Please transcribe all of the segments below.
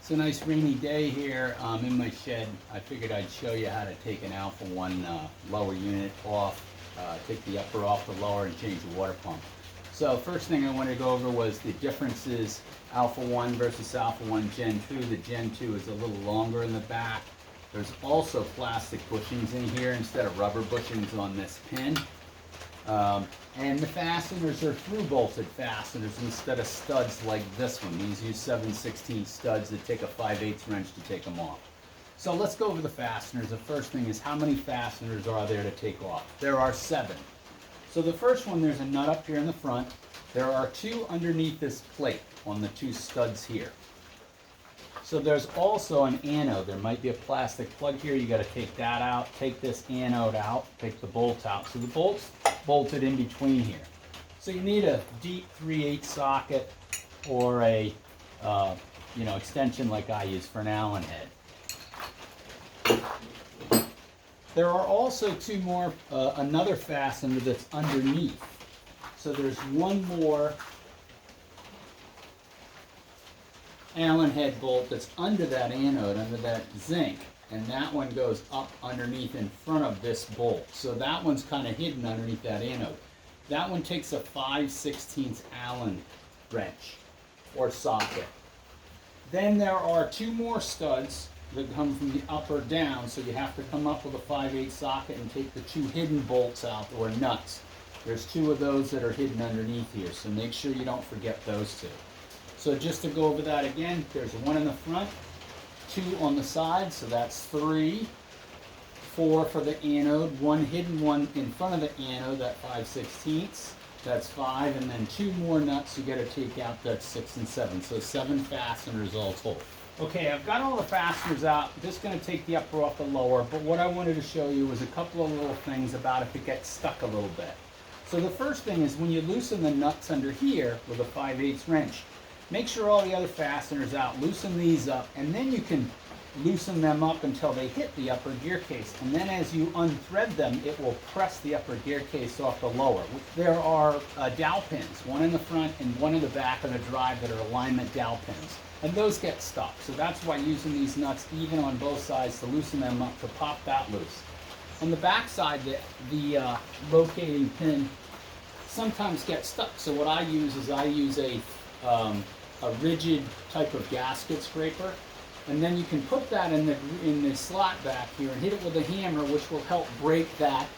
It's a nice rainy day here in my shed. I figured I'd show you how to take an Alpha One lower unit off, take the upper off the lower and change the water pump. So first thing I wanted to go over was the differences Alpha One versus Alpha One Gen 2. The Gen 2 is a little longer in the back. There's also plastic bushings in here instead of rubber bushings on this pin. And the fasteners are through-bolted fasteners instead of studs like this one. These use 7/16 studs that take a 5/8 wrench to take them off. So let's go over the fasteners. The first thing is, how many fasteners are there to take off? There are 7. So the first one, there's a nut up here in the front. There are 2 underneath this plate on the 2 studs here. So there's also an anode. There might be a plastic plug here. You got to take that out. Take this anode out. Take the bolt out. So the bolt's bolted in between here. So you need a deep 3/8 socket or a extension like I use for an Allen head. There are also 2 more, another fastener that's underneath. So there's one more Allen head bolt that's under that anode, under that zinc, and that one goes up underneath in front of this bolt. So that one's kind of hidden underneath that anode. That one takes a 5/16 Allen wrench or socket. Then there are 2 more studs that come from the upper down, so you have to come up with a 5/8 socket and take the 2 hidden bolts out, or nuts. There's 2 of those that are hidden underneath here, so make sure you don't forget those 2. So just to go over that again, there's 1 in the front, 2 on the side, so that's 3. 4 for the anode, 1 hidden one in front of the anode, that 5/16, that's 5, and then 2 more nuts you gotta take out, that's 6 and 7. So 7 fasteners all told. Okay, I've got all the fasteners out. Just gonna take the upper off the lower, but what I wanted to show you was a couple of little things about if it gets stuck a little bit. So the first thing is, when you loosen the nuts under here with a 5/8 wrench, make sure all the other fasteners out, loosen these up, and then you can loosen them up until they hit the upper gear case. And then as you unthread them, it will press the upper gear case off the lower. There are dowel pins, 1 in the front and 1 in the back of the drive that are alignment dowel pins. And those get stuck. So that's why using these nuts even on both sides to loosen them up, to pop that loose. On the back side, the locating pin sometimes gets stuck. So what I use is a rigid type of gasket scraper, and then you can put that in the slot back here and hit it with a hammer, which will help break that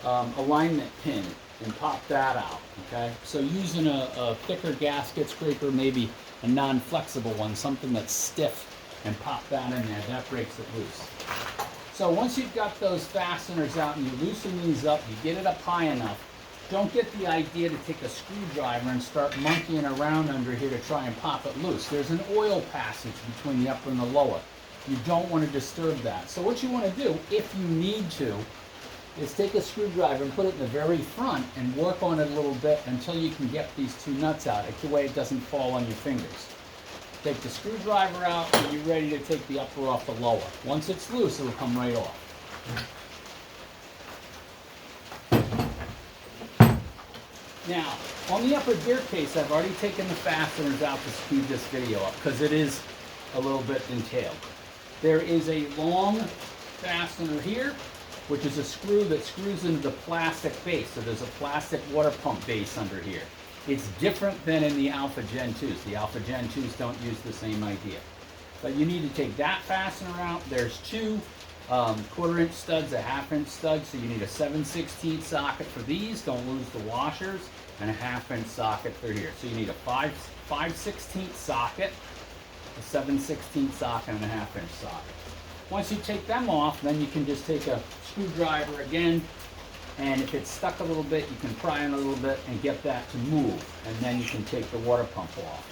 alignment pin and pop that out. Okay, so using a thicker gasket scraper, maybe a non-flexible one, something that's stiff, and pop that in there, that breaks it loose. So once you've got those fasteners out and you loosen these up, you get it up high enough, don't get the idea to take a screwdriver and start monkeying around under here to try and pop it loose. There's an oil passage between the upper and the lower. You don't want to disturb that. So what you want to do, if you need to, is take a screwdriver and put it in the very front and work on it a little bit until you can get these 2 nuts out. It's the way it doesn't fall on your fingers. Take the screwdriver out and you're ready to take the upper off the lower. Once it's loose, it'll come right off. Now, on the upper gear case, I've already taken the fasteners out to speed this video up because it is a little bit entailed. There is a long fastener here, which is a screw that screws into the plastic base. So there's a plastic water pump base under here. It's different than in the Alpha Gen 2s. The Alpha Gen 2s don't use the same idea. But you need to take that fastener out. There's 2 1/4-inch studs, a 1/2-inch stud, so you need a 7/16 socket for these. Don't lose the washers, and a 1/2-inch socket for here. So you need a 5/16 socket, a 7/16 socket, and a 1/2-inch socket. Once you take them off, then you can just take a screwdriver again, and if it's stuck a little bit, you can pry on a little bit and get that to move, and then you can take the water pump off.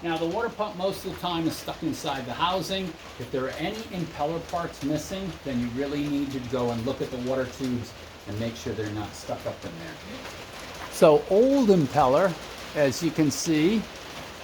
Now the water pump most of the time is stuck inside the housing. If there are any impeller parts missing, then you really need to go and look at the water tubes and make sure they're not stuck up in there. So old impeller, as you can see,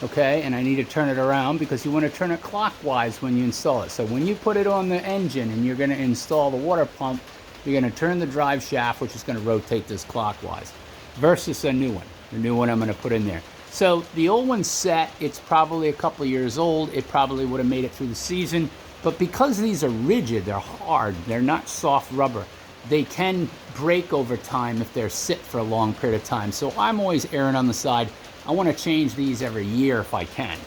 okay, and I need to turn it around because you want to turn it clockwise when you install it. So when you put it on the engine and you're going to install the water pump, you're going to turn the drive shaft, which is going to rotate this clockwise, versus a new one. The new one I'm going to put in there. So the old one's set, it's probably a couple of years old. It probably would have made it through the season. But because these are rigid, they're hard, they're not soft rubber, they can break over time if they're sit for a long period of time. So I'm always erring on the side, I want to change these every year if I can.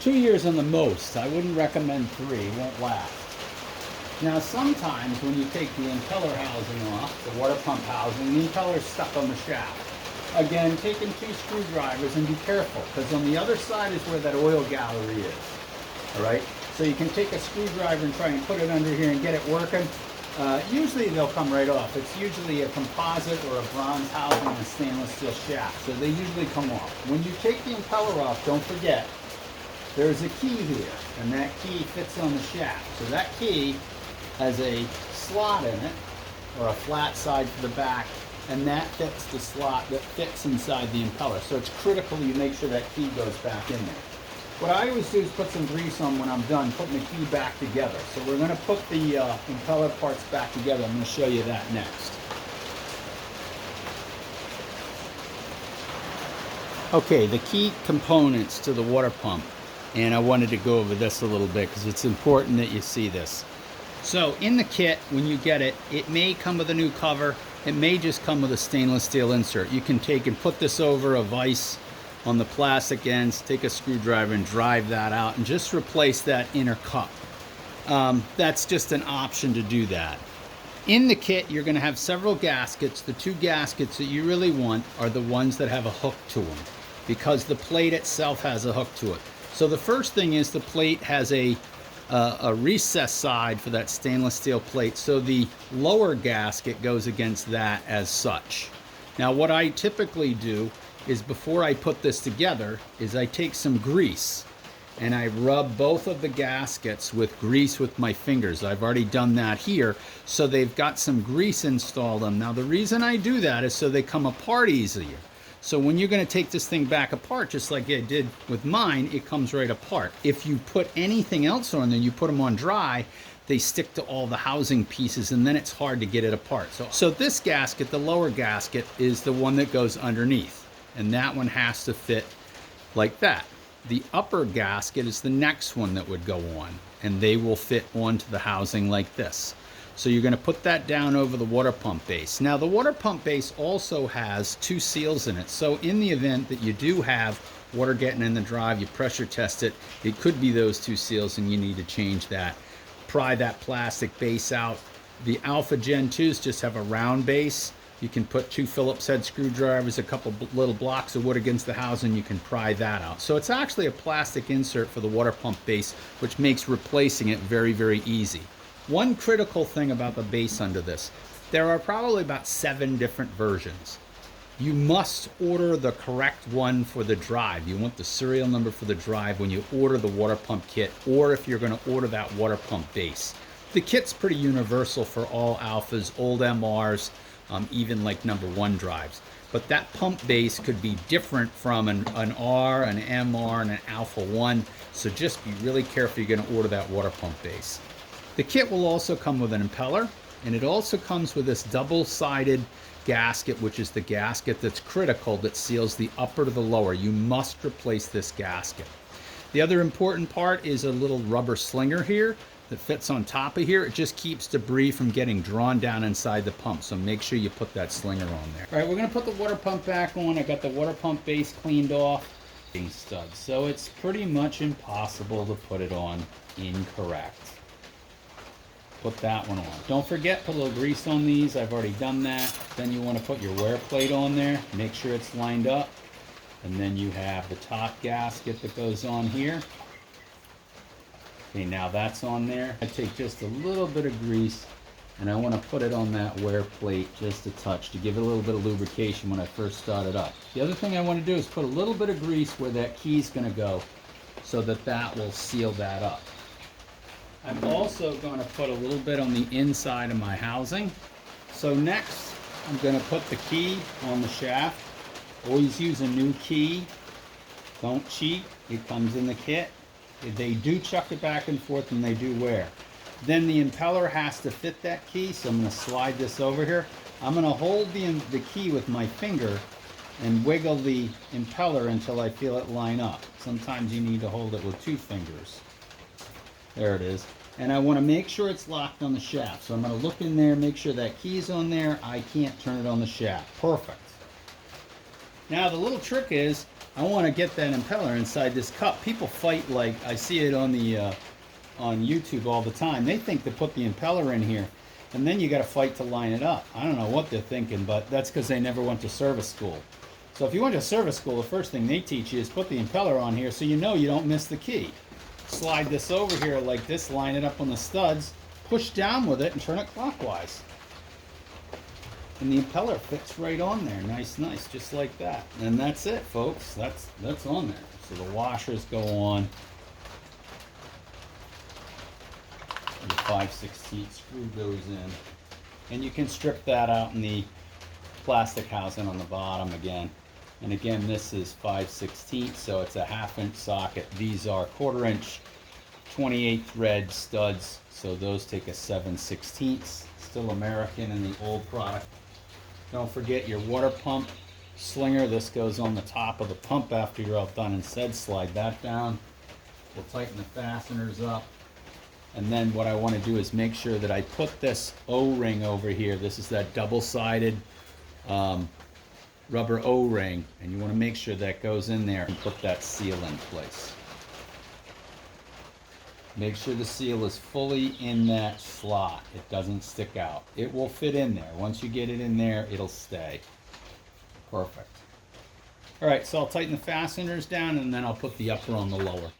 2 years on the most. I wouldn't recommend 3, it won't last. Now sometimes when you take the impeller housing off, the water pump housing, the impeller's stuck on the shaft. Again, taking 2 screwdrivers, and be careful, because on the other side is where that oil gallery is. All right? So you can take a screwdriver and try and put it under here and get it working. Usually they'll come right off. It's usually a composite or a bronze housing and a stainless steel shaft. So they usually come off. When you take the impeller off, don't forget, there's a key here, and that key fits on the shaft. So that key has a slot in it, or a flat side for the back, and that fits the slot that fits inside the impeller. So it's critical you make sure that key goes back in there. What I always do is put some grease on when I'm done putting the key back together. So we're going to put the impeller parts back together. I'm going to show you that next. Okay, the key components to the water pump. And I wanted to go over this a little bit because it's important that you see this. So in the kit, when you get it, it may come with a new cover. It may just come with a stainless steel insert. You can take and put this over a vise on the plastic ends, take a screwdriver and drive that out and just replace that inner cup. That's just an option to do that. In the kit, you're going to have several gaskets. The 2 gaskets that you really want are the ones that have a hook to them, because the plate itself has a hook to it. So the first thing is the plate has a recess side for that stainless steel plate, so the lower gasket goes against that as such. Now what I typically do is, before I put this together, is I take some grease and I rub both of the gaskets with grease with my fingers. I've already done that here, so they've got some grease installed on them. Now the reason I do that is so they come apart easier. So when you're going to take this thing back apart, just like I did with mine, it comes right apart. If you put anything else on there, you put them on dry, they stick to all the housing pieces, and then it's hard to get it apart. So this gasket, the lower gasket, is the one that goes underneath, and that one has to fit like that. The upper gasket is the next one that would go on, and they will fit onto the housing like this. So you're going to put that down over the water pump base. Now the water pump base also has 2 seals in it. So in the event that you do have water getting in the drive, you pressure test it, it could be those 2 seals and you need to change that. Pry that plastic base out. The Alpha Gen 2s just have a round base. You can put 2 Phillips head screwdrivers, a couple little blocks of wood against the housing, you can pry that out. So it's actually a plastic insert for the water pump base, which makes replacing it very, very easy. One critical thing about the base under this, there are probably about 7 different versions. You must order the correct one for the drive. You want the serial number for the drive when you order the water pump kit, or if you're going to order that water pump base. The kit's pretty universal for all Alphas, old MRs, even like #1 drives. But that pump base could be different from an R, an MR, and an Alpha One. So just be really careful you're going to order that water pump base. The kit will also come with an impeller, and it also comes with this double-sided gasket, which is the gasket that's critical that seals the upper to the lower. You must replace this gasket. The other important part is a little rubber slinger here that fits on top of here. It just keeps debris from getting drawn down inside the pump, so make sure you put that slinger on there. All right, we're going to put the water pump back on. I got the water pump base cleaned off. Studs, so it's pretty much impossible to put it on incorrect. Put that one on. Don't forget, put a little grease on these. I've already done that. Then you want to put your wear plate on there. Make sure it's lined up. And then you have the top gasket that goes on here. Okay, now that's on there. I take just a little bit of grease and I want to put it on that wear plate just a touch to give it a little bit of lubrication when I first start it up. The other thing I want to do is put a little bit of grease where that key's going to go so that that will seal that up. I'm also going to put a little bit on the inside of my housing. So next, I'm going to put the key on the shaft. Always use a new key. Don't cheat. It comes in the kit. They do chuck it back and forth and they do wear. Then the impeller has to fit that key, so I'm going to slide this over here. I'm going to hold the key with my finger and wiggle the impeller until I feel it line up. Sometimes you need to hold it with 2 fingers. There it is. And I want to make sure it's locked on the shaft. So I'm going to look in there, make sure that key's on there. I can't turn it on the shaft. Perfect. Now the little trick is, I want to get that impeller inside this cup. People fight, like I see it on the on YouTube all the time. They think to put the impeller in here, and then you got to fight to line it up. I don't know what they're thinking, but that's because they never went to service school. So if you went to service school, the first thing they teach you is put the impeller on here so you know you don't miss the key. Slide this over here like this, line it up on the studs, push down with it, and turn it clockwise. And the impeller fits right on there. Nice, nice, just like that. And that's it, folks. That's on there. So the washers go on. The 5/16 screw goes in. And you can strip that out in the plastic housing on the bottom again. And again, this is 5/16, so it's a 1/2 inch socket. These are 1/4 inch 28 thread studs, so those take a 7/16. Still American in the old product. Don't forget your water pump slinger. This goes on the top of the pump after you're all done and said. Slide that down. We'll tighten the fasteners up. And then what I want to do is make sure that I put this O-ring over here. This is that double-sided rubber O-ring, and you want to make sure that goes in there and put that seal in place. Make sure the seal is fully in that slot. It doesn't stick out. It will fit in there. Once you get it in there, it'll stay. Perfect. All right, so I'll tighten the fasteners down, and then I'll put the upper on the lower.